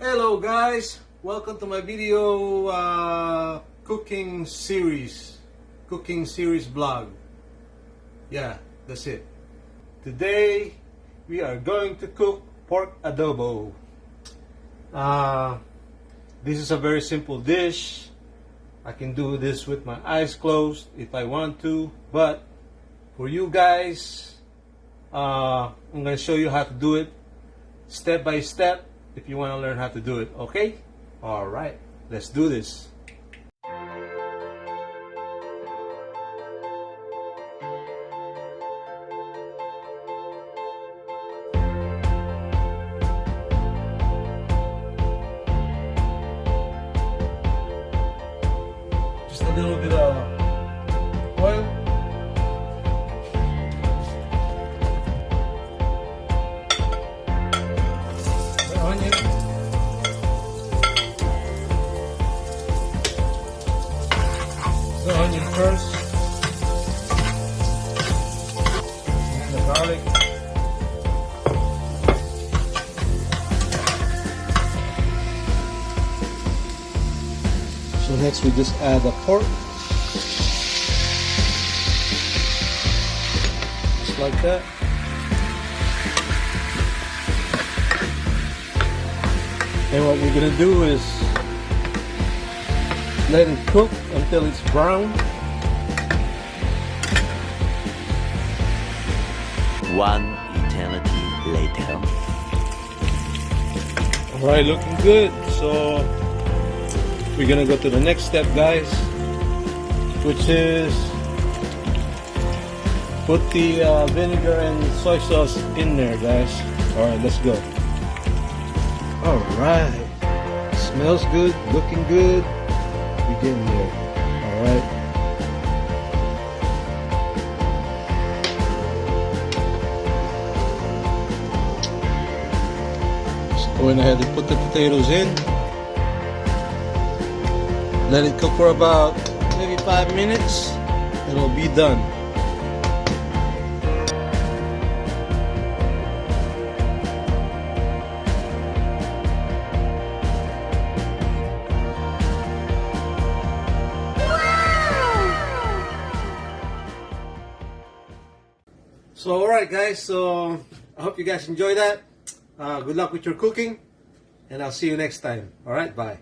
Hello guys, welcome to my video cooking series vlog. Yeah, that's it. Today we are going to cook pork adobo. This is a very simple dish. I can do this with my eyes closed if I want to, but for you guys, I'm going to show you how to do it step by step if you want to learn how to do it, okay? Alright, let's do this. Just a little bit of oil. Onion, the onion first, and the garlic, so next we just add the pork, just like that. And what we're gonna do is let it cook until it's brown. One eternity later. Alright, looking good. So we're gonna go to the next step, guys, which is put the vinegar and soy sauce in there, guys. Alright, let's go. Alright, smells good, looking good. We're getting there. Alright. Just going ahead and put the potatoes in. Let it cook for about maybe 5 minutes. It'll be done. So alright guys, so I hope you guys enjoy that. Good luck with your cooking, and I'll see you next time. Alright, bye.